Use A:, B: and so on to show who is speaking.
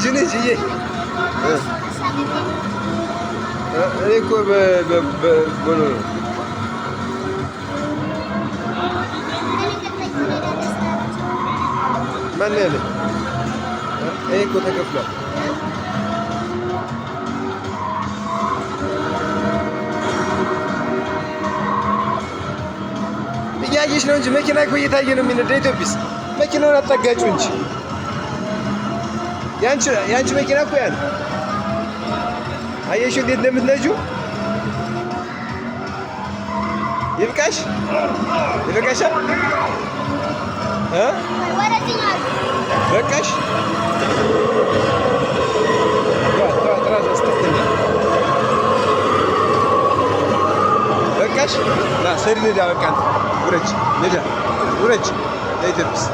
A: ነች እኔ እኮ በሎ ነው ማን ያለ ይሄ እኮ ተከፍሏል። እያየሽ ነው እንጂ መኪና እኮ እየታየ ነው የሚነዳ። ኢትዮጲስ መኪናውን አታጋጩ እንጂ ያንቺ መኪና እኮ ያን አየሽው እንዴት እንደምትነጂው። ይብቃሽ ይበቃሻል በቃሽ። በቃሽ ና ሰሪ ነዳ በቃ ውረጅ ነዳ ውረጅ ለኢትዮጲስ